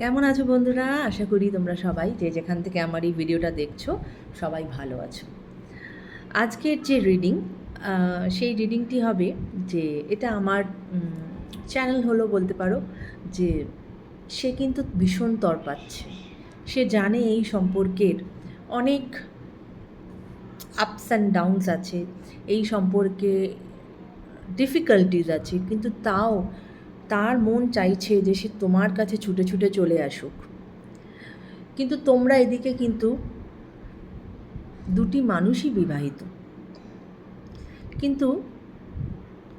কেমন আছো বন্ধুরা? আশা করি তোমরা সবাই যে যেখান থেকে আমার এই ভিডিওটা দেখছো সবাই ভালো আছো। আজকের যে রিডিং, সেই রিডিংটি হবে যে এটা আমার চ্যানেল হলো বলতে পারো, যে সে কিন্তু ভীষণ তড়পাচ্ছে। সে জানে এই সম্পর্কের অনেক আপস অ্যান্ড ডাউনস আছে, এই সম্পর্কে ডিফিকাল্টিজ আছে, কিন্তু তাও তার মন চাইছে যে সে তোমার কাছে ছুটে ছুটে চলে আসুক। কিন্তু তোমরা এদিকে কিন্তু দুটি মানুষই বিবাহিত, কিন্তু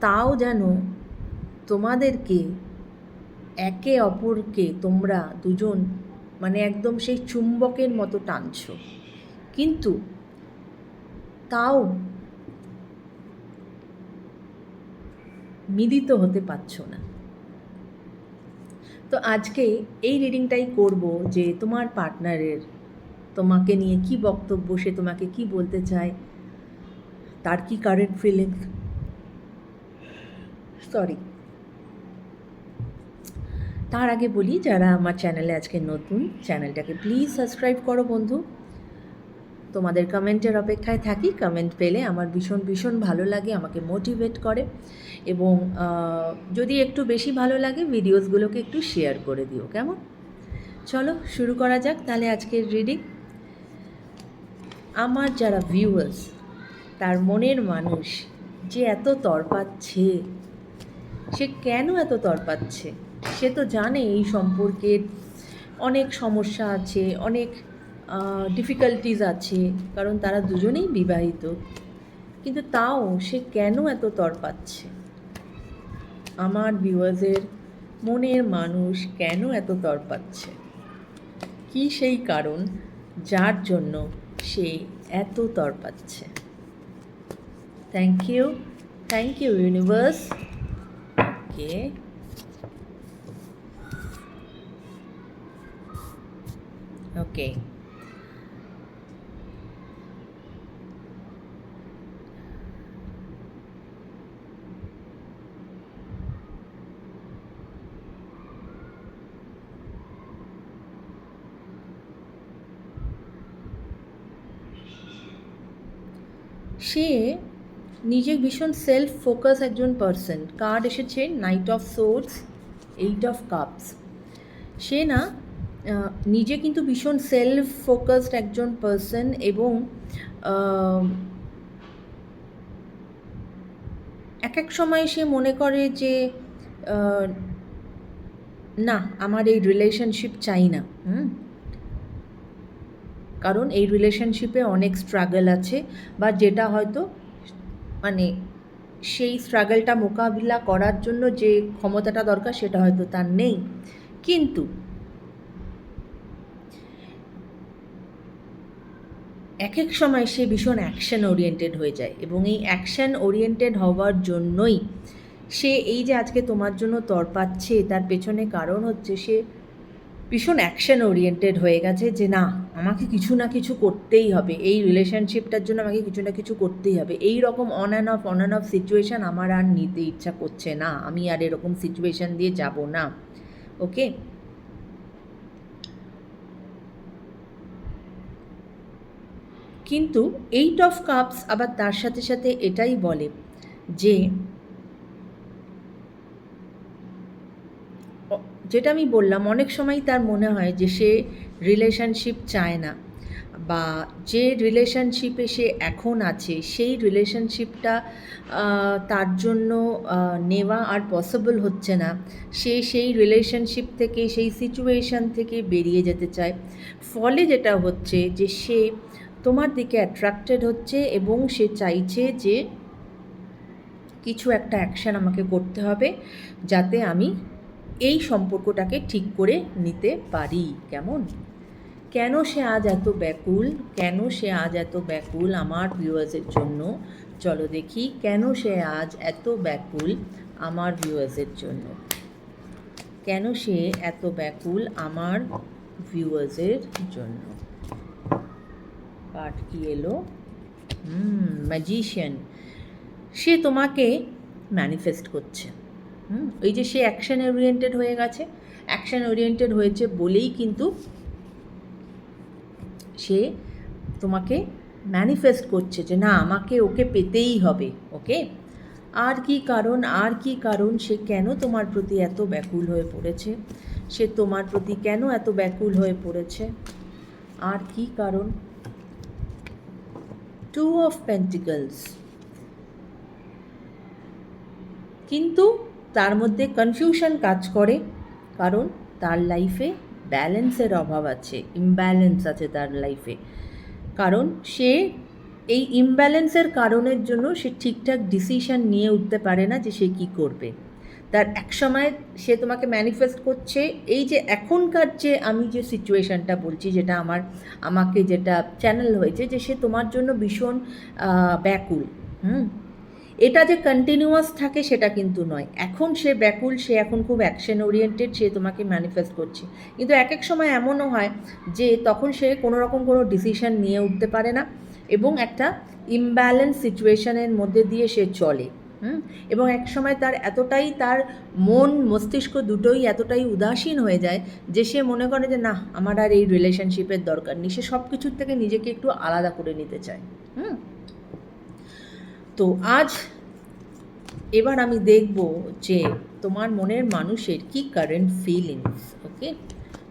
তাও যেন তোমাদেরকে একে অপরকে তোমরা দুজন মানে একদম সেই চুম্বকের মতো টানছো, কিন্তু তাও মিলিত হতে পারছো না। তো আজকে এই রিডিংটাই করব যে তোমার পার্টনারের তোমাকে নিয়ে কি বক্তব্য, সে তোমাকে কি বলতে চায়, তার কি কারেন্ট ফিলিংস। সরি, তার আগে বলি, যারা আমার চ্যানেলে আজকে নতুন, চ্যানেলটাকে প্লিজ সাবস্ক্রাইব করো বন্ধু। তোমাদের কমেন্টের অপেক্ষায় থাকি। কমেন্ট পেলে আমার ভীষণ ভীষণ ভালো লাগে, আমাকে মোটিভেট করে, এবং যদি একটু বেশি ভালো লাগে ভিডিওসগুলোকে একটু শেয়ার করে দিও, কেমন? চলো শুরু করা যাক তাহলে আজকের রিডিং। আমার যারা ভিউয়ার্স, তার মনের মানুষ যে এত তড়পাচ্ছে, সে কেন এত তড়পাচ্ছে? সে তো জানে এই সম্পর্কের অনেক সমস্যা আছে, অনেক ডিফিকাল্টিজ আছে, কারণ তারা দুজনেই বিবাহিত, কিন্তু তাও সে কেন এত তড়পাচ্ছে? আমার ভিউয়ার্সের মনের মানুষ কেন এত তড়পাচ্ছে? কি সেই কারণ যার জন্য সে এত তড়পাচ্ছে? Thank you universe. Okay, okay, সে নিজে ভীষণ সেলফ ফোকাস একজন পার্সন। কার্ড এসেছে knight of swords, 8 of cups. সে না নিজে কিন্তু ভীষণ সেলফ ফোকাসড একজন পার্সন, এবং এক এক সময় সে মনে করে যে না, আমার এই রিলেশনশিপ চাই না। কারণ এই রিলেশনশিপে অনেক স্ট্রাগল আছে, বা যেটা হয়তো মানে সেই স্ট্রাগলটা মোকাবিলা করার জন্য যে ক্ষমতাটা দরকার সেটা হয়তো তার নেই। কিন্তু এক এক সময় সে ভীষণ অ্যাকশন ওরিয়েন্টেড হয়ে যায়, এবং এই অ্যাকশন ওরিয়েন্টেড হওয়ার জন্যই সে এই যে আজকে তোমার জন্য তড়পাচ্ছে, তার পেছনে কারণ হচ্ছে সে ভীষণ অ্যাকশন ওরিয়েন্টেড হয়ে গেছে, যে না, আমাকে কিছু না কিছু করতেই হবে, এই রিলেশনশিপটার জন্য আমাকে কিছু না কিছু করতেই হবে। এই রকম অন অ্যান্ড অফ সিচুয়েশান আমার আর নিতে ইচ্ছা করছে না, আমি আর এরকম সিচুয়েশান দিয়ে যাব না। ওকে, কিন্তু 8 অফ কাপস আবার তার সাথে সাথে এটাই বলে যে, যেটা আমি বললাম, অনেক সময় তার মনে হয় যে সে রিলেশনশিপ চায় না, বা যে রিলেশনশিপে সে এখন আছে সেই রিলেশনশিপটা তার জন্য নেওয়া আর পসিবল হচ্ছে না। সে সেই রিলেশনশিপ থেকে, সেই সিচুয়েশান থেকে বেরিয়ে যেতে চায়। ফলে যেটা হচ্ছে যে সে তোমার দিকে অ্যাট্রাক্টেড হচ্ছে, এবং সে চাইছে যে কিছু একটা অ্যাকশান আমাকে করতে হবে যাতে আমি এই সম্পর্কটাকে ঠিক করে নিতে পারি। কেমন? কেন সে আজ এত ব্যাকুল? কেন সে আজ এত ব্যাকুল আমার ভিউয়ার্সের জন্য? চলো দেখি কেন সে আজ এত ব্যাকুল আমার ভিউয়ার্সের জন্য। কেন সে এত ব্যাকুল আমার ভিউয়ার্সের জন্য? কার্ড কি এলো? ম্যাজিশিয়ান। সে তোমাকে ম্যানিফেস্ট করছে। ওই যে সে অ্যাকশন ওরিয়েন্টেড হয়ে গেছে, অ্যাকশন ওরিয়েন্টেড হয়েছে বলেই কিন্তু সে তোমাকে ম্যানিফেস্ট করছে যে না আমাকে ওকে পেতেই হবে। ওকে, আর কি কারণ সে কেন তোমার প্রতি এত ব্যাকুল হয়ে পড়েছে, সে তোমার প্রতি কেন এত ব্যাকুল হয়ে পড়েছে, আর কি কারণ? 2 অফ পেন্টিকলস, কিন্তু তার মধ্যে কনফিউশন কাজ করে, কারণ তার লাইফে ব্যালেন্সের অভাব আছে, ইমব্যালেন্স আছে তার লাইফে। কারণ সে এই ইমব্যালেন্সের কারণের জন্য সে ঠিকঠাক ডিসিশন নিয়ে উঠতে পারে না যে সে কী করবে। তার এক সময় সে তোমাকে ম্যানিফেস্ট করছে এই যে এখনকার যে আমি যে সিচুয়েশানটা বলছি, যেটা আমাকে যেটা চ্যানেল হয়েছে, যে সে তোমার জন্য ভীষণ ব্যাকুল। এটা যে কন্টিনিউয়াস থাকে সেটা কিন্তু নয়। এখন সে ব্যাকুল, সে এখন খুব অ্যাকশন ওরিয়েন্টেড, সে তোমাকে ম্যানিফেস্ট করছে। কিন্তু এক এক সময় এমনও হয় যে তখন সে কোনো রকম কোনো ডিসিশন নিয়ে উঠতে পারে না এবং একটা ইমব্যালেন্স সিচুয়েশনের মধ্যে দিয়ে সে চলে। এবং এক সময় তার মন মস্তিষ্ক দুটোই এতটাই উদাসীন হয়ে যায় যে সে মনে করে যে না আমার আর এই রিলেশনশিপের দরকার নেই, সে সব কিছুর থেকে নিজেকে একটু আলাদা করে নিতে চায়। তো এবার আমি দেখব যে তোমার মনের মানুষের কি কারেন্ট ফিলিংস। ওকে,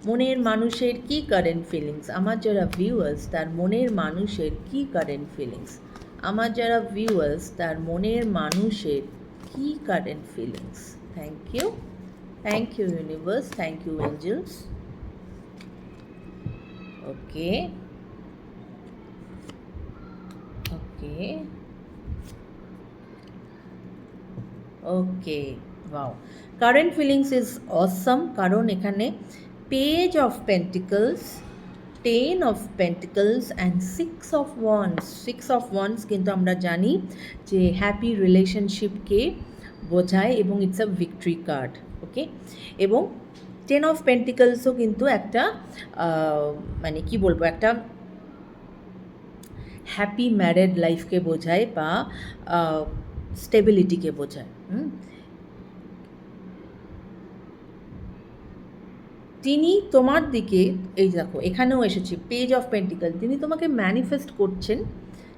মনের মানুষের কি কারেন্ট ফিলিংস, আমার যারা ভিউয়ার্স তার মনের মানুষের কি কারেন্ট ফিলিংস, আমার যারা ভিউয়ার্স তার মনের মানুষের কি current feelings. Thank you universe, thank you angels. Okay okay, wow, current feelings is awesome. কারণ এখানে page of pentacles, 10 of pentacles and 6 of wands কিন্তু আমরা জানি যে হ্যাপি রিলেশনশিপকে বোঝায় এবং it's a victory card. Okay, এবং 10 অফ পেন্টিকলসও কিন্তু একটা মানে কি বলবো, একটা হ্যাপি ম্যারেড লাইফকে বোঝায় বা স্টেবিলিটিকে বোঝায়। তিনি তোমার দিকে, এই দেখো এখানেও এসেছে পেজ অফ পেন্টিকল, তিনি তোমাকে ম্যানিফেস্ট করছেন,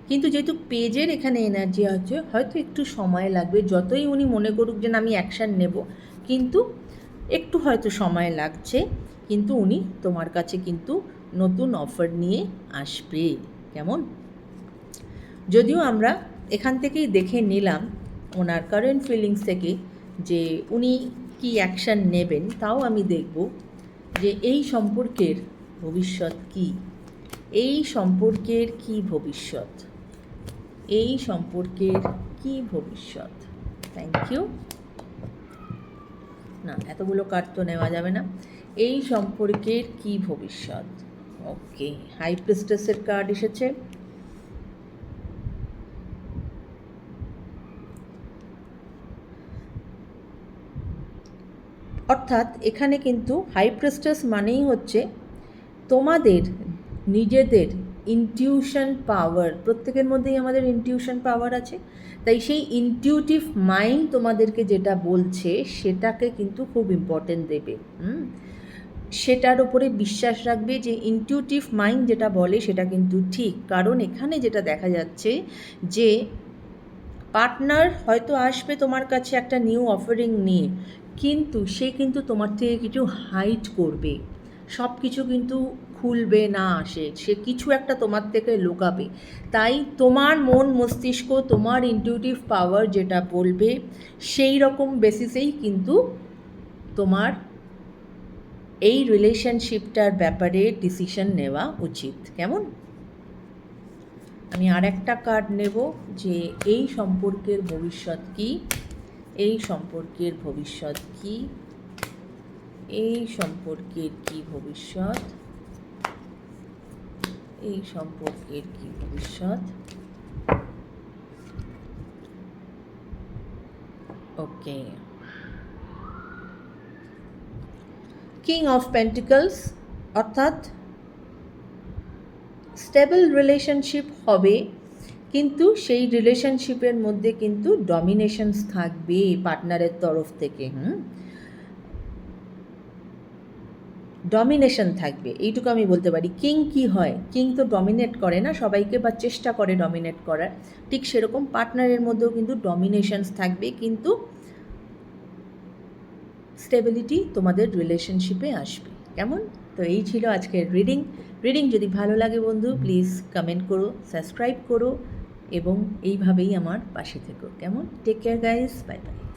কিন্তু যেহেতু পেজের এখানে এনার্জি আছে হয়তো একটু সময় লাগবে, যতই উনি মনে করুক যে আমি অ্যাকশান নেব, কিন্তু একটু হয়তো সময় লাগছে, কিন্তু উনি তোমার কাছে কিন্তু নতুন অফার নিয়ে আসবে। কেমন? যদিও আমরা এখান থেকেই দেখে নিলাম ওনার কারেন্ট ফিলিংস থেকে যে উনি কি অ্যাকশান নেবেন, তাও আমি দেখব যে এই সম্পর্কের ভবিষ্যৎ কি, এই সম্পর্কের কি ভবিষ্যৎ, এই সম্পর্কের কি ভবিষ্যৎ। Thank you. না, এতগুলো কার্ড তো নেওয়া যাবে না। এই সম্পর্কের কি ভবিষ্যৎ। ওকে, হাই প্রিস্টেসের কার্ড এসেছে। অর্থাৎ এখানে কিন্তু হাই প্রিস্টেস মানেই হচ্ছে তোমাদের নিজেদের ইনটিউশন পাওয়ার, প্রত্যেকের মধ্যেই আমাদের ইনটিউশন পাওয়ার আছে, তাই সেই ইনটিউটিভ মাইন্ড তোমাদেরকে যেটা বলছে সেটাকে কিন্তু খুব ইম্পর্টেন্ট দেবে। সেটার উপরে বিশ্বাস রাখবে যে ইনটিউটিভ মাইন্ড যেটা বলে সেটা কিন্তু ঠিক। কারণ এখানে যেটা দেখা যাচ্ছে যে পার্টনার হয়তো আসবে তোমার কাছে একটা নিউ অফারিং নিয়ে, কিন্তু সে কিন্তু তোমার থেকে কিছু হাইড করবে, সব কিছু কিন্তু খুলবে না, সে কিছু একটা তোমার থেকে লুকাবে। তাই তোমার মন মস্তিষ্ক, তোমার ইনটিউটিভ পাওয়ার যেটা বলবে সেই রকম বেসিসেই কিন্তু তোমার এই রিলেশনশিপটার ব্যাপারে ডিসিশন নেওয়া উচিত। কেমন? আমি আর একটা কার্ড নেব যে এই সম্পর্কের ভবিষ্যৎ কি, এই সম্পর্কের ভবিষ্যৎ কি, এই সম্পর্কের কি ভবিষ্যৎ, এই সম্পর্কের কি ভবিষ্যৎ। ওকে, কিং অফ পেন্টিকলস, অর্থাৎ স্টেবল রিলেশনশিপ হবে, কিন্তু সেই রিলেশনশিপের মধ্যে কিন্তু ডমিনেশনস থাকবে পার্টনারের তরফ থেকে। ডমিনেশন থাকবে, এইটুকু আমি বলতে পারি। কিং কি হয়, কিং তো ডমিনেট করে না সবাইকে বা চেষ্টা করে ডমিনেট করার, ঠিক সেরকম পার্টনারের মধ্যেও কিন্তু ডমিনেশনস থাকবে, কিন্তু স্টেবিলিটি তোমাদের রিলেশনশিপে আসবে। কেমন? তো এই ছিল আজকের রিডিং যদি ভালো লাগে বন্ধু প্লিজ কমেন্ট করো, সাবস্ক্রাইব করো এবং এইভাবেই আমার পাশে থেকো। কেমন? Take care guys, bye by.